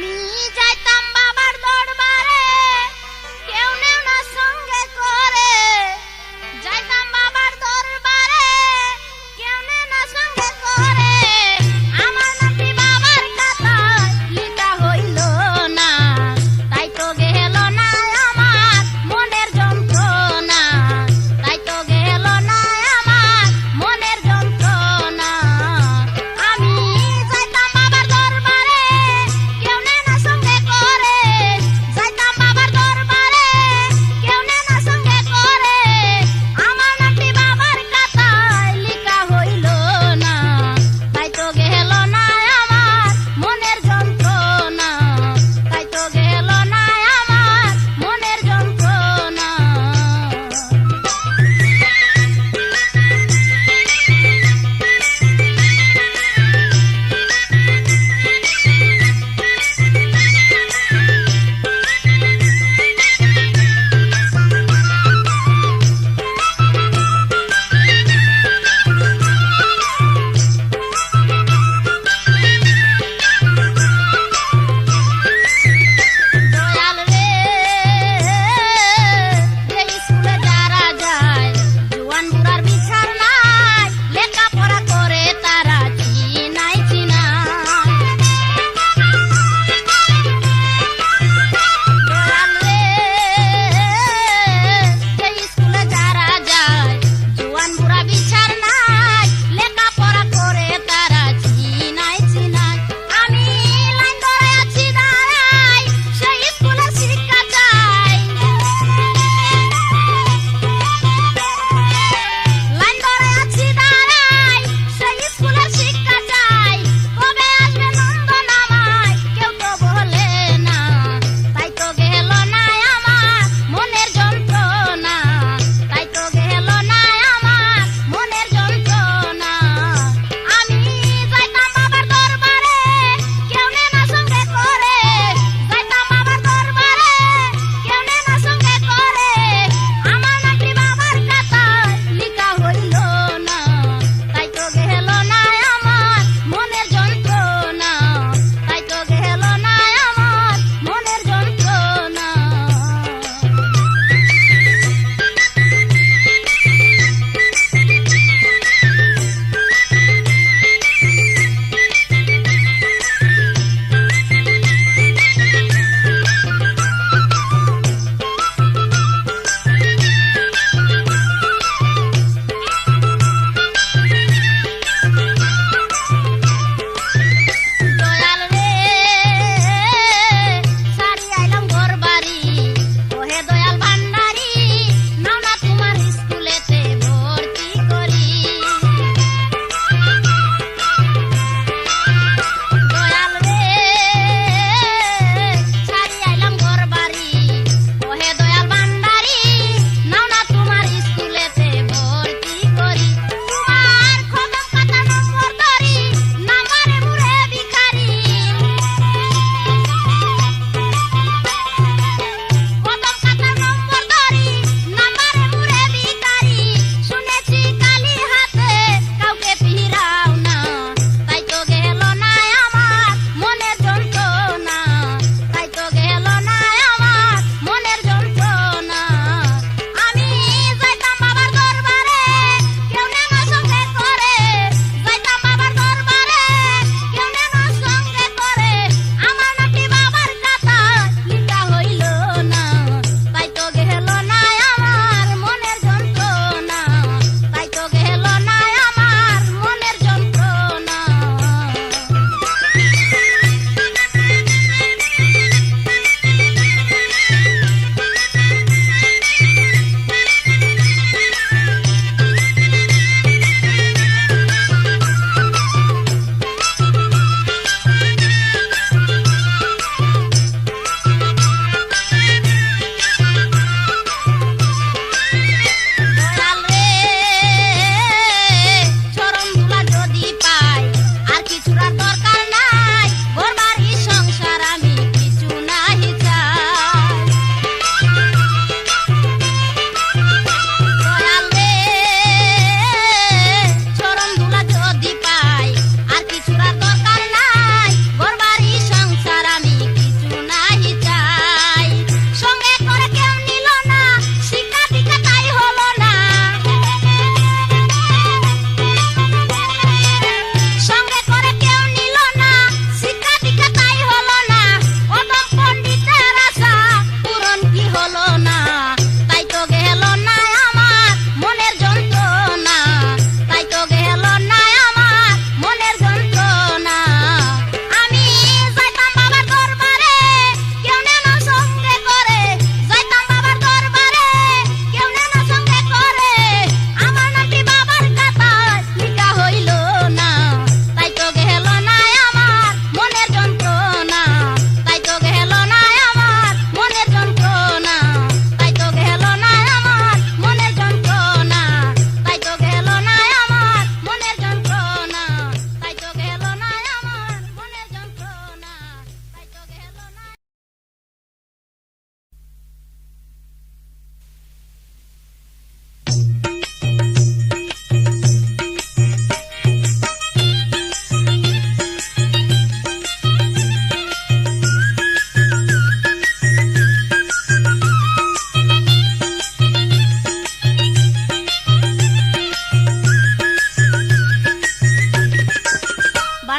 আমি যাইতাম বাবার দরবারে, কেউ নেও না সঙ্গে করে। যাইতাম বাবার দরবারে, কেউ নেও না সঙ্গে করে। আমার নামটি বাবার খাতায় লিখা হইল না, তাই তো গেল না আমার মনের যন্ত্রণা। তাই তো গেল না আমার মনের যন্ত্রণা। আমি যাইতাম বাবার দরবারে, কেউ নেও না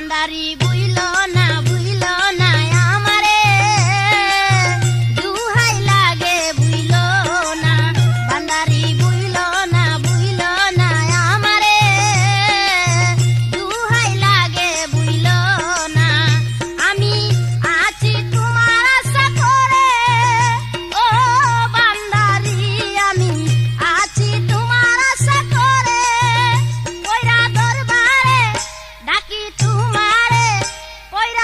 বান্দারি বুইলো না আমারে দুহাই লাগে বুইলো না বান্দারি বুইলো না আমারে দুহাই লাগে বুইলো না আমি আছি তোমার আশা করে ও বান্দারি আমি আছি তোমার আশা করে কইরা দরবারে ডাকি তোমারে কইরা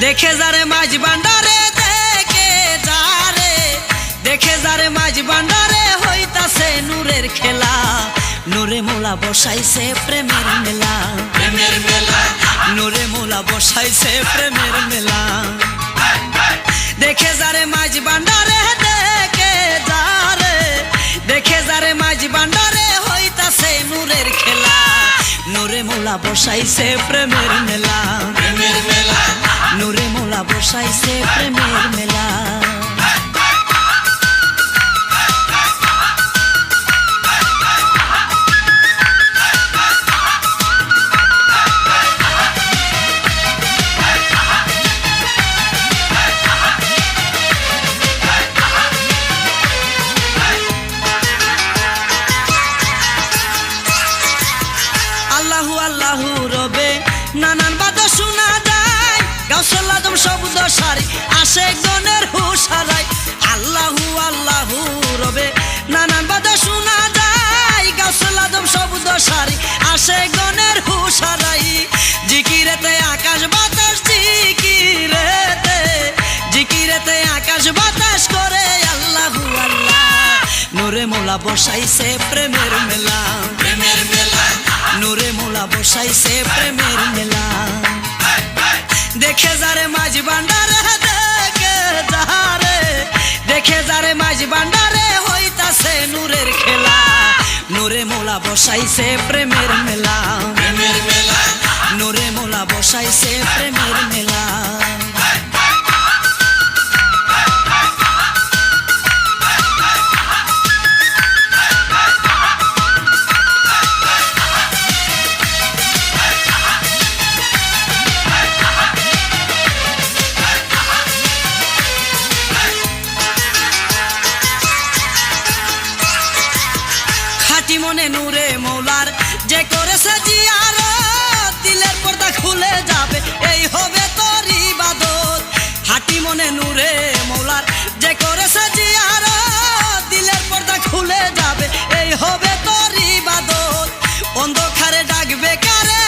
দেখে যারে মাঝ ভান্ডারে দেখে যারে মাঝ ভান্ডারে হইতাছে নূরের খেলা নূরে মোলা বসাইছে প্রেমের মেলা নূরে মোলা বসাইছে প্রেমের মেলা দেখে যারে মাঝ ভান্ডারে দেখে যারে মাঝ ভান্ডারে হইতাছে নূরের খেলা নূরে মোলা বসাইছে প্রেমের মেলা নূরে মোলা বসাইছে প্রেমের মেলা আল্লাহু রবে নানান বাদা শোনা যায় গাউসুল আজম শব্দ সারি আসে গনের হুশারাই আল্লাহু আল্লাহু রবে নানান বাদা শোনা যায় গাউসুল আজম শব্দ সারি আসে গনের হুশারাই জিকিরেতে আকাশ বাতাস জিকিরেতে আকাশ বাতাস করে আল্লাহু আল্লাহ নূরে মোলা বসাইছে প্রেমের মেলা নূরে মোলা বসাইছে প্রেমের মেলা দেখে যারে মাঝ ভান্ডারে দেখে যারে মাঝ ভান্ডারে হইতাছে নূরের খেলা নূরে মোলা বসাইছে প্রেমের মেলা নূরে মোলা বসাইছে প্রেমের মেলা মনে নূরে মৌলার যে করেছে জিয়ারত দিলের পর্দা খুলে যাবে এই হবে তোর ইবাদত হাটি মনে নূরে মৌলার যে করেছে জিয়ারত দিলের পর্দা খুলে যাবে এই হবে তোর ইবাদত অন্ধকারে ডাকবে কারে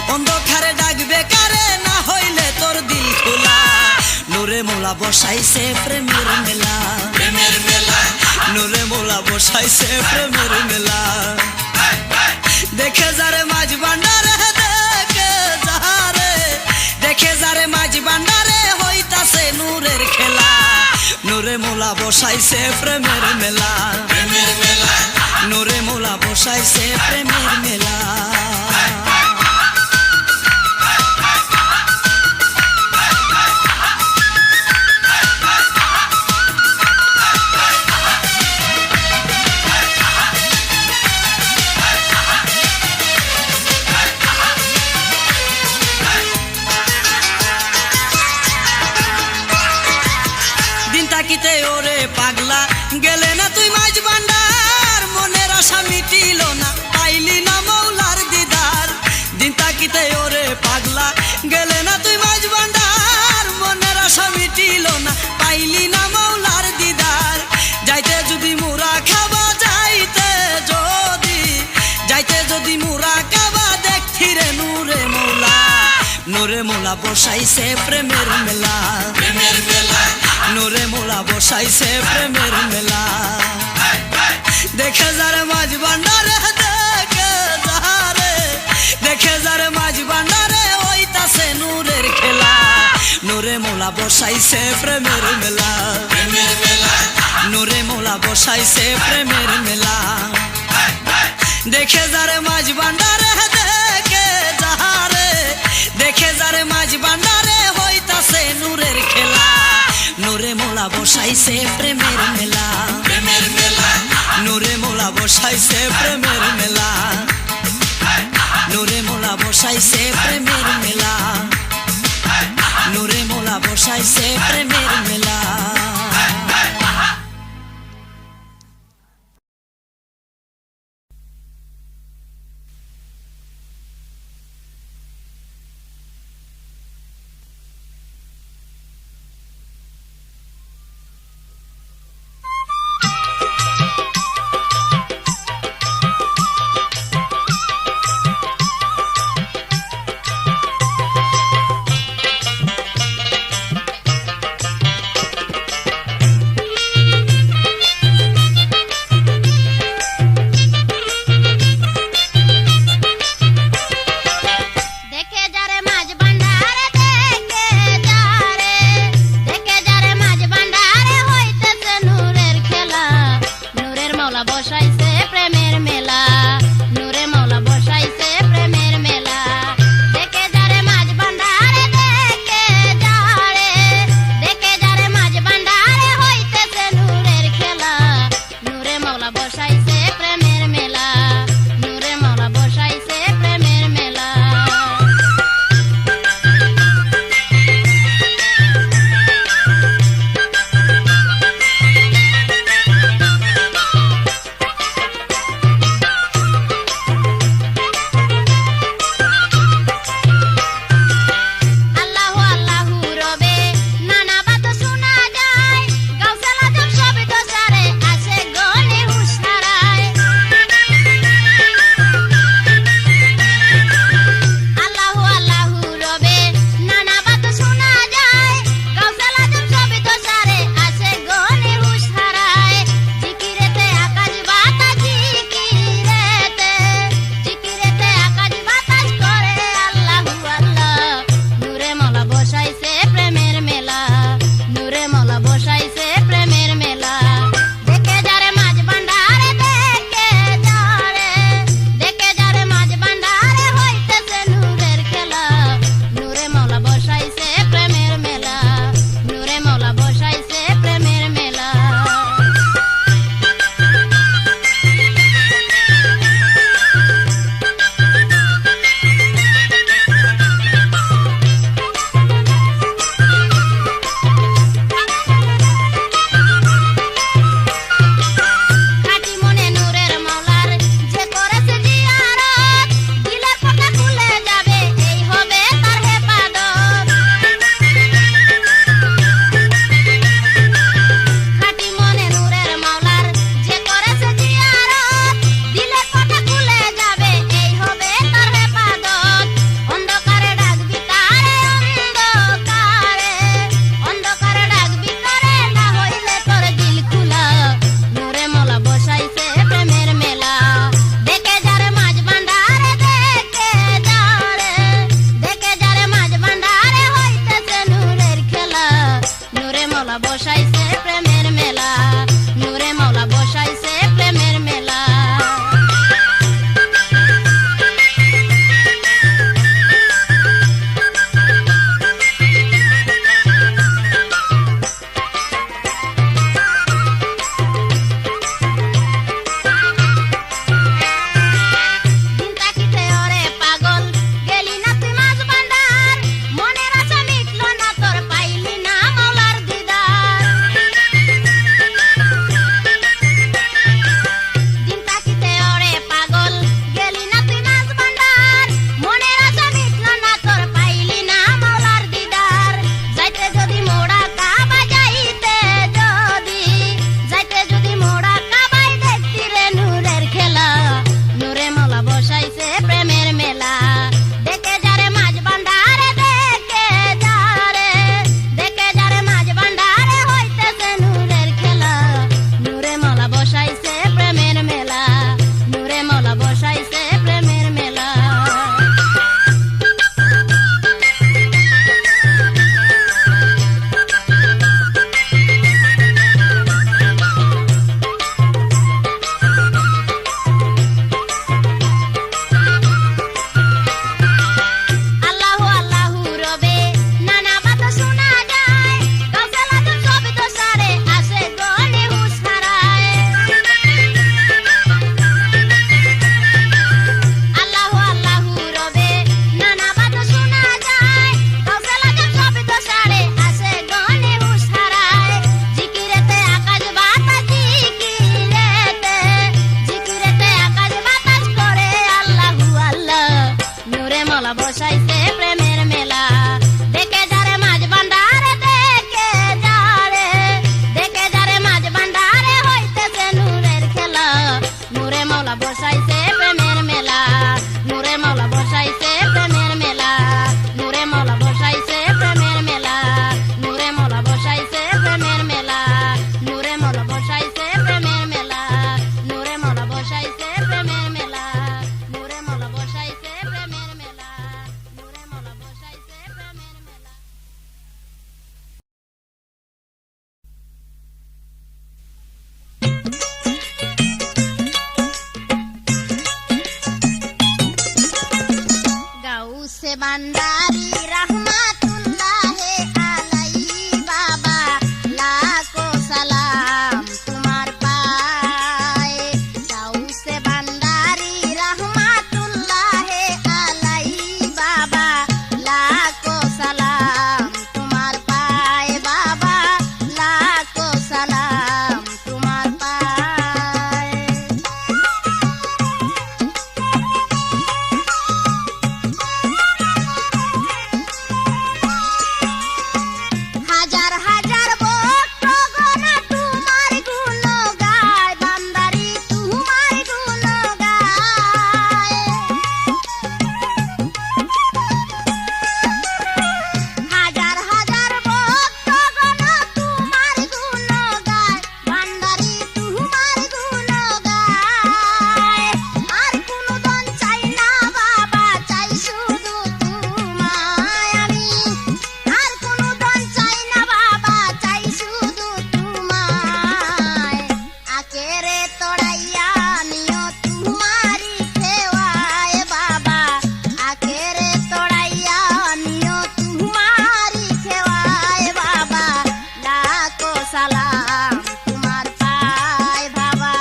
অন্ধকারে ডাকবে কারে না হইলে তোর দিল খোলা নূরে মৌলা বসাইছে প্রেমের মেলা নূরে মোলা বসাইছে প্রেমের মেলা দেখে যারে মাঝ ভান্ডারে দেখে যারে মাঝ ভান্ডারে হইতাছে নূরের খেলা নূরে মোলা বসাইছে প্রেমের মেলা নূরে মোলা বসাইছে প্রেমের মেলা তাকিতে ওরে পাগলা গেলে না তুই মাঝ ভান্ডার মনের আশা মিটিল না পাইলি না মৌলার দিদার দিন তাকিতে ওরে পাগলা গেলে না তুই মাঝ ভান্ডার মনের আশা মিটিল না পাইলি না মৌলার দিদার যাইতে যদি মুরা খাবা যাইতে যদি মুরা খাবা দেখছি রে নূরে মোলা বসাইছে প্রেমের মেলা নূরে মোলা বসাইছে প্রেমের মেলা দেখে যারে মাঝ ভান্ডারে দেখে যারে মাঝ ভান্ডারে হইতাছে নূরের খেলা নূরে মোলা বসাইছে প্রেমের মেলা নূরে মোলা বসাইছে প্রেমের মেলা দেখে যারে মাঝ ভান্ডারে দেখে যারে মাঝ ভান্ডারে হইতাছে নূরের খেলা নূরে মোলা বসাইছে প্রেমের মেলা নূরে মোলা বসাইছে প্রেমের মেলা নূরে মোলা বসাইছে প্রেমের মেলা নূরে মোলা বসাইছে প্রেমের মেলা বান্দারি রহমাতুল্লাহে আলাইহি বাবা লাখো সালাম তোমার পায়ে গাউসে বান্দারি রহমাতুল্লাহে আলাইহি বাবা লাখো সালাম তোমার পায়ে বাবা লাখো সালাম তোমার পায়ে হাজার হাজার ভক্ত গণা তোমার গুণ গায় বান্দারি তোমার গুণ গায় হাজার হাজার ভক্ত গণা তোমার গুণ গায় বান্দারি তোমার গুণ গায় আর কোনো দন চাই না বাবা চাই শুধু তোমায় আমি আর কোনো দন চাই না বাবা চাই শুধু তোমায় আকেরে তোড়াইয়া নিও তোমারি খেওয়ায় বাবা আকেরে তোড়াইয়া নিও তোমারি খেওয়ায় বাবা লাখো সালাম তোমার পায় বাবা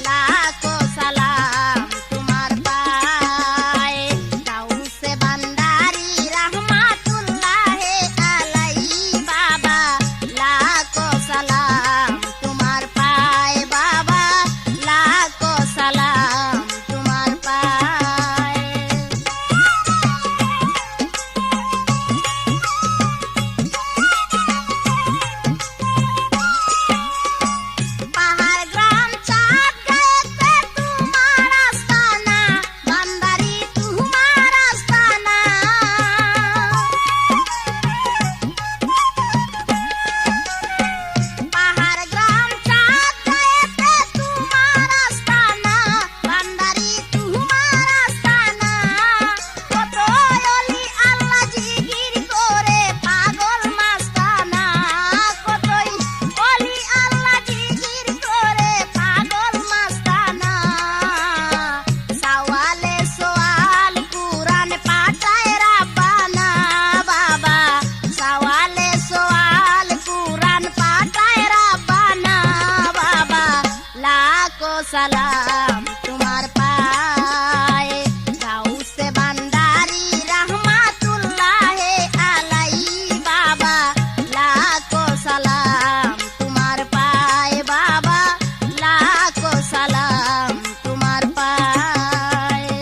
লাখো সালাম তোমার পায় গাউসে বান্দারি রহমাতুল্লাহে আলাইহি বাবা লাখো সালাম তোমার পায় বাবা লাখো সালাম তোমার পায় পাহাড় গ্রাম চাঁদ গায়েতে তোমার আস্তানা বান্দারি তোমার আস্তানা পাহাড় গ্রাম চাঁদ গায়েতে তোমার আস্তানা বান্দারি তোমার আস্তানা কত অলি আল্লাহ জিকির করে পাগল মাস্তানা কতই অলি আল্লাহ জিকির করে পাগল মাস্তানা সাওয়ালে সোয়াল কুরআন পাঠায় রাব্বানা বাবা সাওয়ালে সোয়াল কুরআন পাঠায় রাব্বানা বাবা লাখো সালাম তোমার পায়ে গাউসে বান্দারি রহমাতুল্লাহে আলাইহি বাবা লাখো সালাম তোমার পায়ে বাবা লাখো সালাম তোমার পায়ে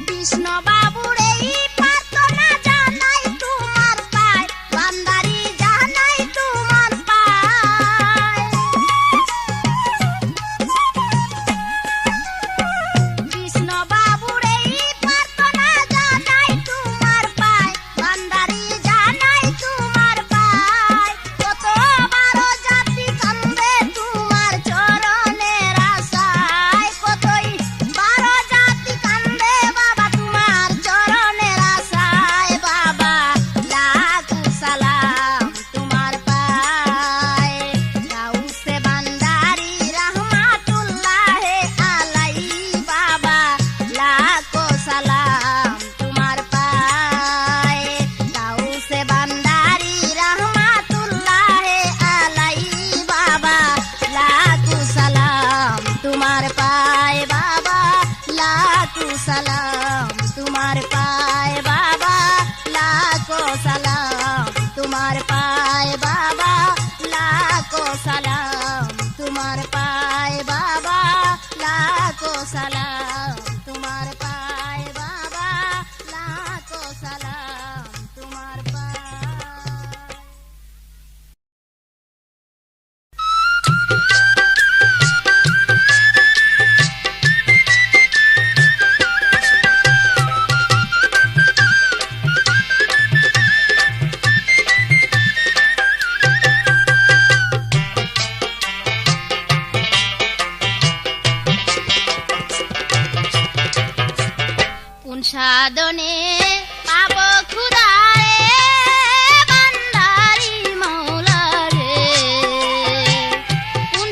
কৃষ্ণ বাবুর এই প্রার্থনা জানাই তোমার পায় বান্দারি জানাই তোমার পায় কৃষ্ণ বাবুর এই প্রার্থনা জানাই তোমার পায় বান্দারি জানাই তোমার পায় কত বারো জাতি কান্দে তোমার চরণের আশায় কতই বারো জাতি কান্দে বাবা তোমার চরণের আশায় বাবা লাখো সালাম তোমার পায়ে গাউসে বান্দারি রহমাতুল্লাহে আলাইহি বাবা লাখো সালাম তোমার পায়ে গাউসে বান্দারি রহমাতুল্লাহে আলাইহি বাবা লাখো সালাম তোমার পায়ে বাবা লাখো সালাম তোমার পায়ে বাবা লাখো সালাম তোমার পায়ে বাবা লাখো সালাম তোমার পায়ে বাবা লাখো সালাম তোমার পায়ে বাবা লাখো সালাম তোমার পায়ে সাধনে পাব খুদারে বান্দারি মৌলা রে কোন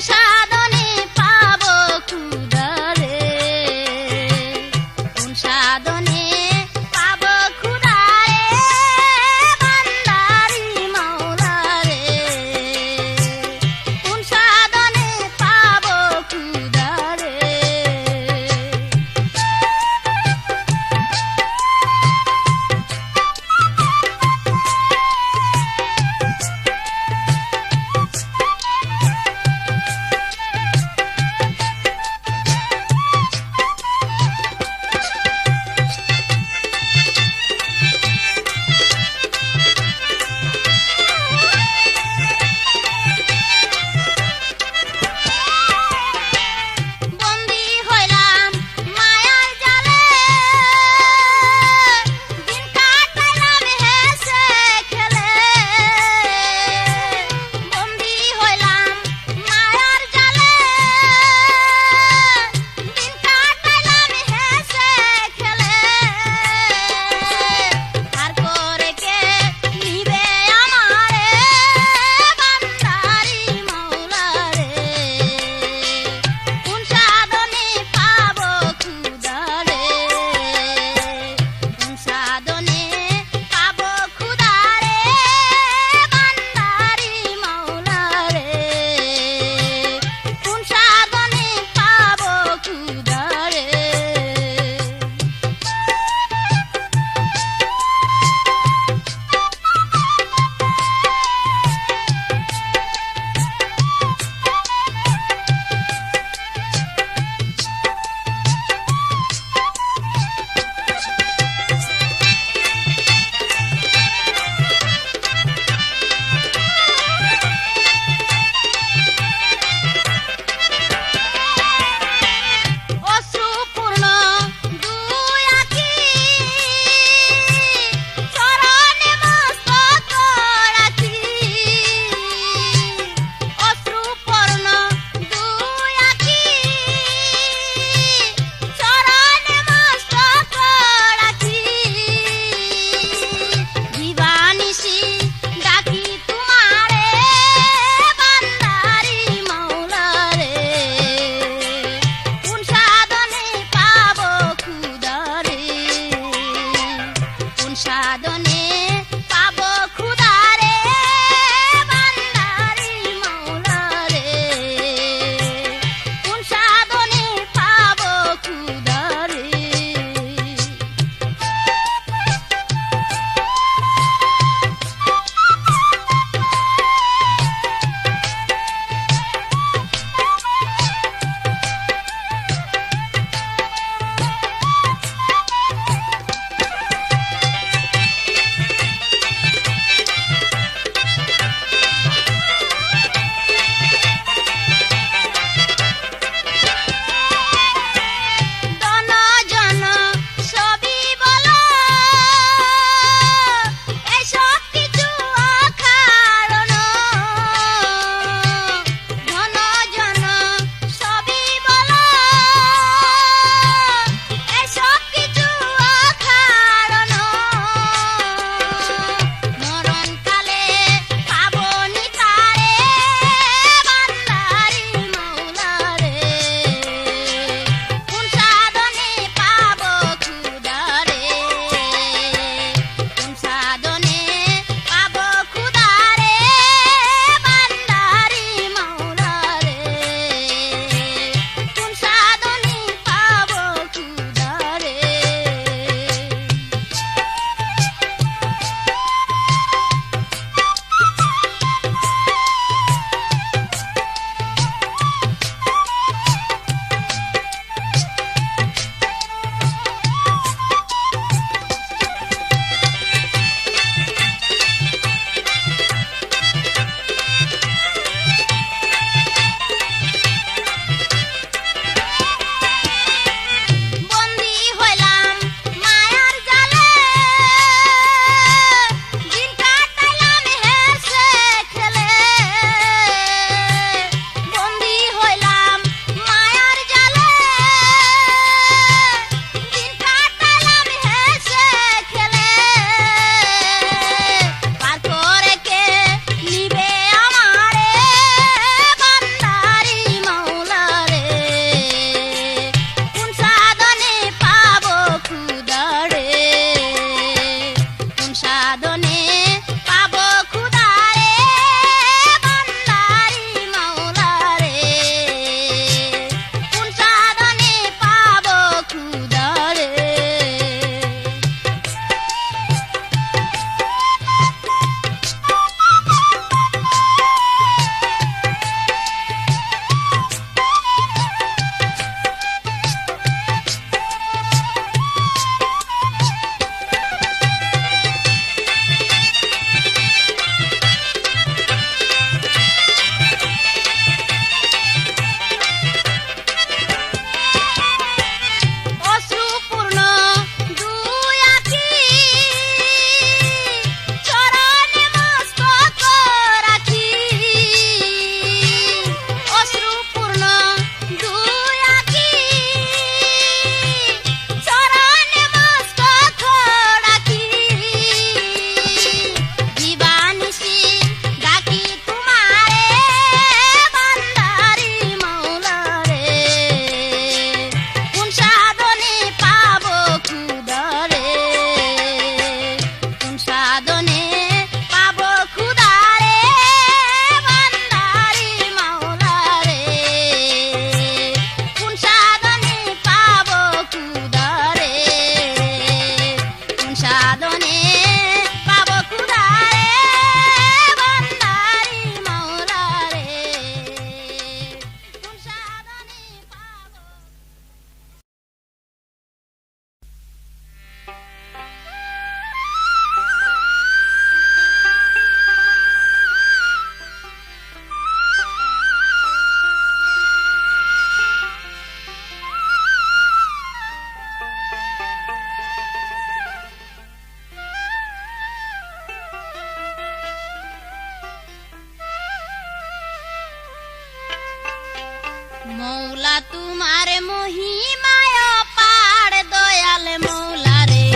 মৌলা তোমার মহিমায় পার দয়াল মৌলা রে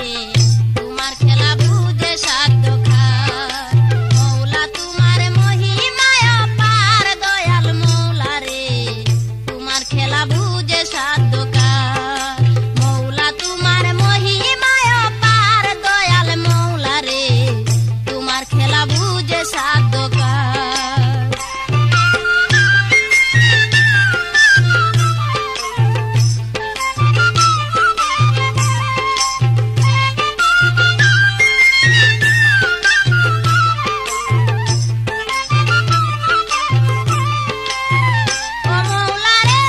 তোমার খেলা বুঝে সাধ্য খার মৌলা তোমার মহিমায় পার দয়াল মৌলা রে তোমার খেলা বুঝে সাধ্য খার মৌলা তোমার মহিমায় পার দয়াল মৌলা রে তোমার খেলা বুঝে সাধ্য খার ও মৌলা রে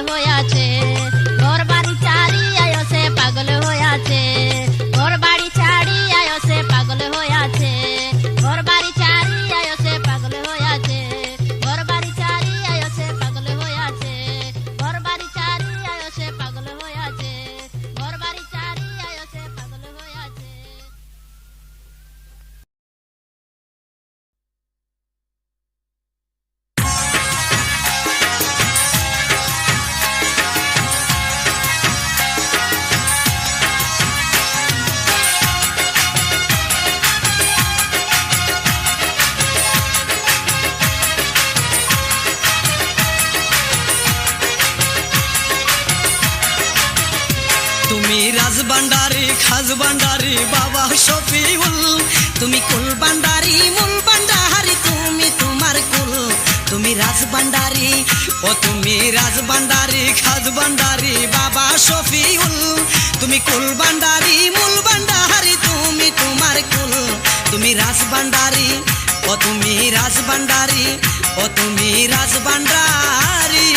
হইয়াছে ঘর বাড়ি চারি আয় সে পাগল হইয়াছে ঘর বাড়ি ছাড়ি আয় সে পাগল হইয়াছে ঘর বাড়ি চারি আয় সে পাগল হইয়াছে ঘর বাড়ি চারি আয় সে পাগল হইয়াছে ঘর বাড়ি চারি আয় সে পাগল হইয়াছে ঘর বাড়ি চারি আয় সে পাগল হইয়াছে। তুমি রাজবান্ডারি খাজবান্ডারি বাবা শফিউল তুমি কুল বান্ডারি মূল বান্ডারি তুমি তোমার কুল তুমি রাজবান্ডারি ও তুমি রাজবান্ডারি খাজবান্ডারি বাবা শফিউল তুমি কুল বান্ডারি মূল বান্ডারি তুমি তোমার কুল তুমি রাজবান্ডারি ও তুমি রাজবান্ডারি ও তুমি রাজবান্ডারি।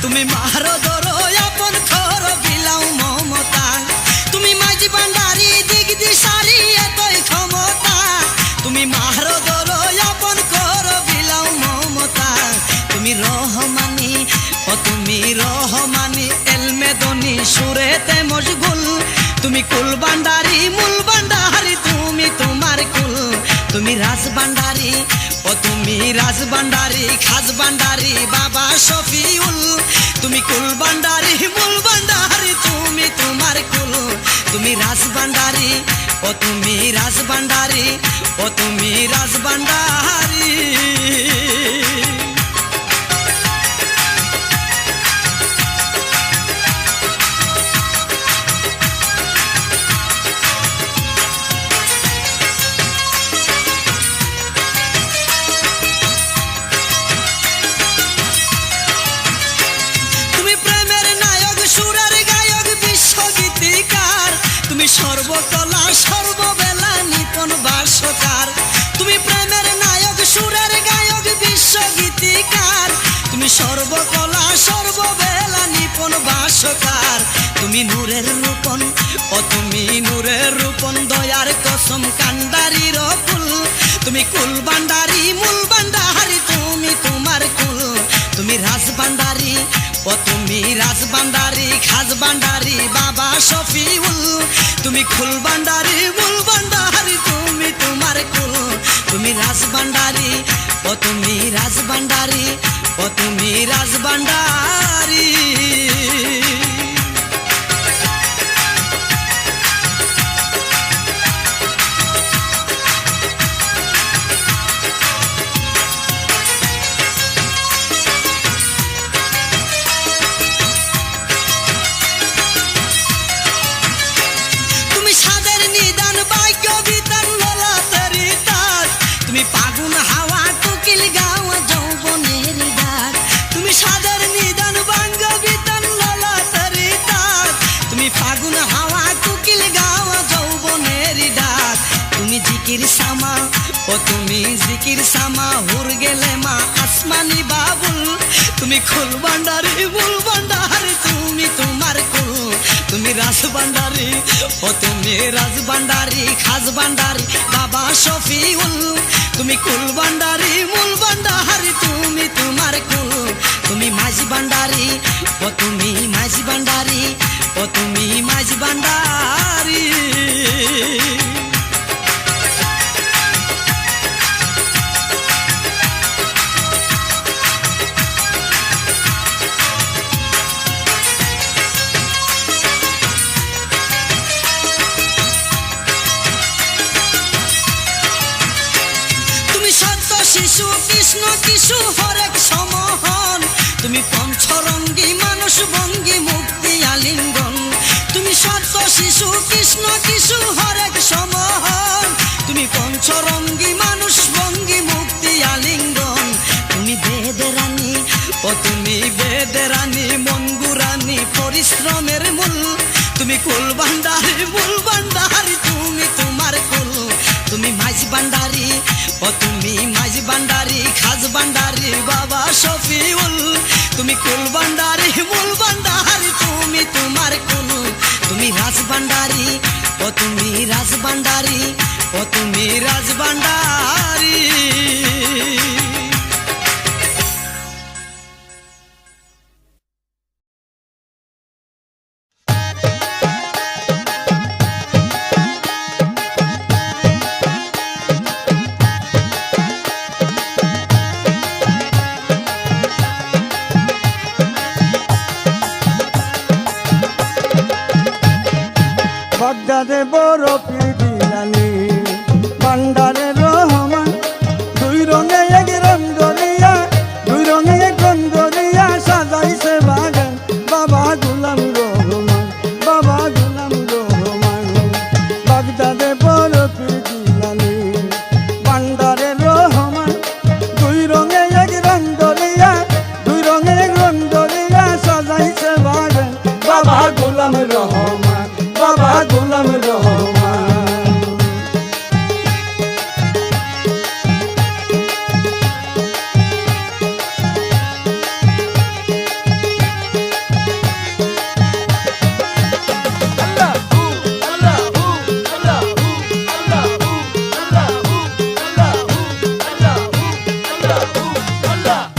তুমি মারো ধরো আপন খর বিলাও মমতা তুমি মাঝি ভান্ডারি দিক দিশারি এতই ক্ষমতা তুমি মারো ধরো আপন খর বিলাও মমতা তুমি রহমানি ও তুমি রহমানি এলমেদনি সুরেতে মশগুল তুমি কুল ভান্ডারি মূল ভান্ডারি তুমি তোমার কুল তুমি রাজভান্ডারি ও তুমি রাজভান্ডারি খাজভান্ডারি বাবা শফিউল তুমি কুল ভান্ডারি মূল ভান্ডারি তুমি তোমার কুল তুমি রাজভান্ডারি ও তুমি রাজভান্ডারি ও তুমি রাজভান্ডারি। তুমি সর্বকলা সর্ববেলা নিপুণ ভাষ্যকার তুমি প্রেমের নায়ক সুরের গায়ক বিশ্বগীতিকার তুমি সর্বকলা সর্ববেলা নিপুণ ভাষ্যকার তুমি নূরের রূপন ও তুমি নূরের রূপন দয়ার কসম কান্ডারির কুল তুমি কুল ভান্ডারি মূল ভান্ডারি তুমি তোমার কুল তুমি রাজভান্ডারি ও তুমি রাজভান্ডারি খাজভান্ডারি বাবা শফিউল তুমি কুল ভান্ডারি মূল ভান্ডারি তুমি তোমার কুল তুমি রাজভান্ডারি ও তুমি রাজভান্ডারি ও তুমি রাজভান্ডারি। তুমি ফাগুন হাওয়া কোকিল গাওয়া যৌবনের ডাক তুমি সাদের নিদান বাঙ্গ বিতান ললাটারি ডাক তুমি ফাগুন হাওয়া কোকিল গাওয়া যৌবনের ডাক তুমি জিকির সামা ও তুমি জিকির সামা হুর গেলে মা আসমানি বাবুল তুমি কুল ভান্ডারি মূল ভান্ডারি তুমি তোমার কুল তুমি রাজভান্ডারি ও তুমি রাজভান্ডারি খাজভান্ডারি বাবা শফিউল তুমি কুল ভান্ডারি মূল ভান্ডারি তুমি তোমার কুল তুমি মাঝি ভান্ডারি ও তুমি মাঝি ভান্ডারি ও তুমি মাঝি ভান্ডারি। শিশু কৃষ্ণ কিশু হরেক সমহন তুমি পঞ্চরঙ্গী মানুষ ভঙ্গি মুক্তি আলিঙ্গন তুমি সত্য শিশু কৃষ্ণ কিশু হরেক সমহন পঞ্চরঙ্গী মানুষ ভঙ্গি মুক্তি আলিঙ্গন, তুমি বেদের রানী, ও তুমি বেদের রানী, মনগুরানি পরিশ্রমের মূল, তুমি কুল ভান্ডারি, মূল ভান্ডারি, তুমি তোমার কুল, তুমি মাঝ ভান্ডারি, ও তুমি মাঝ ভান্ডারি, খাজ ভান্ডারি, বাবা শফিউল, তুমি কুল ভান্ডারি, মূল ভান্ডারি, তুমি তোমার কুল, তুমি রাজ ভান্ডারি, ও তুমি রাজ ভান্ডারি, ও তুমি রাজ ভান্ডারি। বাগদাদে বড় পীর জিলানী, ভান্ডারে রহমান, দুই রঙে এক রং ধরিয়া, দুই রঙে এক রং ধরিয়া সাজাইছে বাগান, বাবা গোলাম রহমান, বাবা গোলাম রহমান। বাগদাদে বড় পীর জিলানী, ভান্ডারে রহমান, দুই রঙে এক রং ধরিয়া, দুই রঙে এক রং ধরিয়া সাজাইছে বাগান, বাবা গোলাম রহমান, বাবা গোলাম রহমান।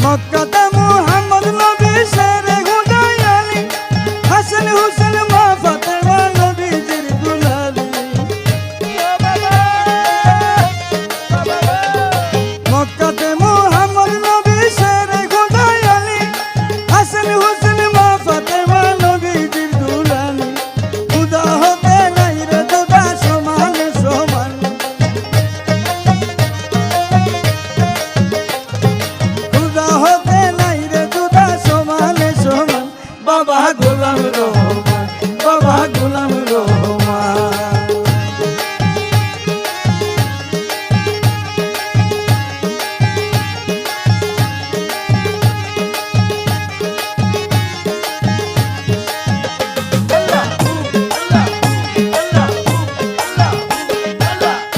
মক্কাতে মুহাম্মদ নবী শেরে হুদায়ালি, হাসান হুসেন মা ফাতেমা নবীজির দুলালি। মক্কাতে মুহাম্মদ নবী শেরে হুদায়ালি, হাসান হুসেন মা ফাতেমা নবীজির দুলালি। খুদা হতে নাই রে দুদা সমান সমান, খুদা হতে নাই রে দুদা সমান সমান, বাবা গোলাম রহমান, বাবা গোলাম রহমান।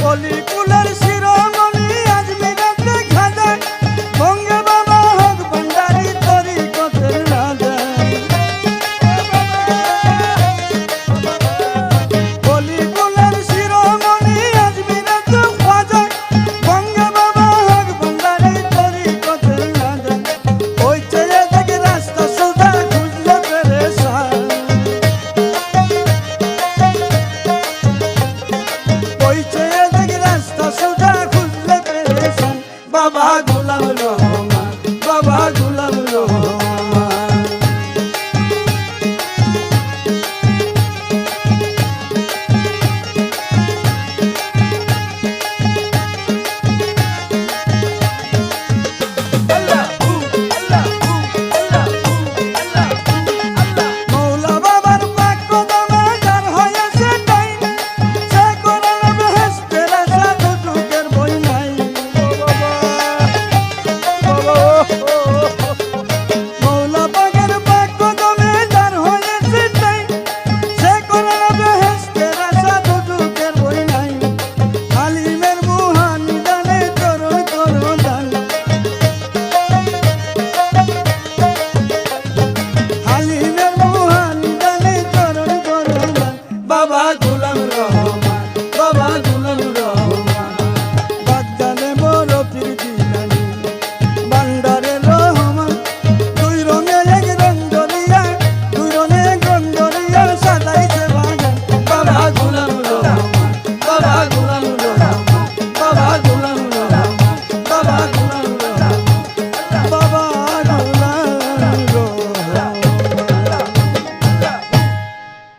কলিকুলের শিরোমণি আজমিরাতে খাজা, বঙ্গে বাবা হক ভান্ডারি তরিকতের রাজা। কলিকুলের শিরোমণি আজমিরাতে খাজা, বঙ্গে বাবা হক ভান্ডারি তরিকতের রাজা। ওই চেয়ে দেখে রাস্তা সোজা খুঁজলে পেরেশান, ওই চেয়ে দেখে রাস্তা সোজা খুঁজলে পেরেশান, বাবা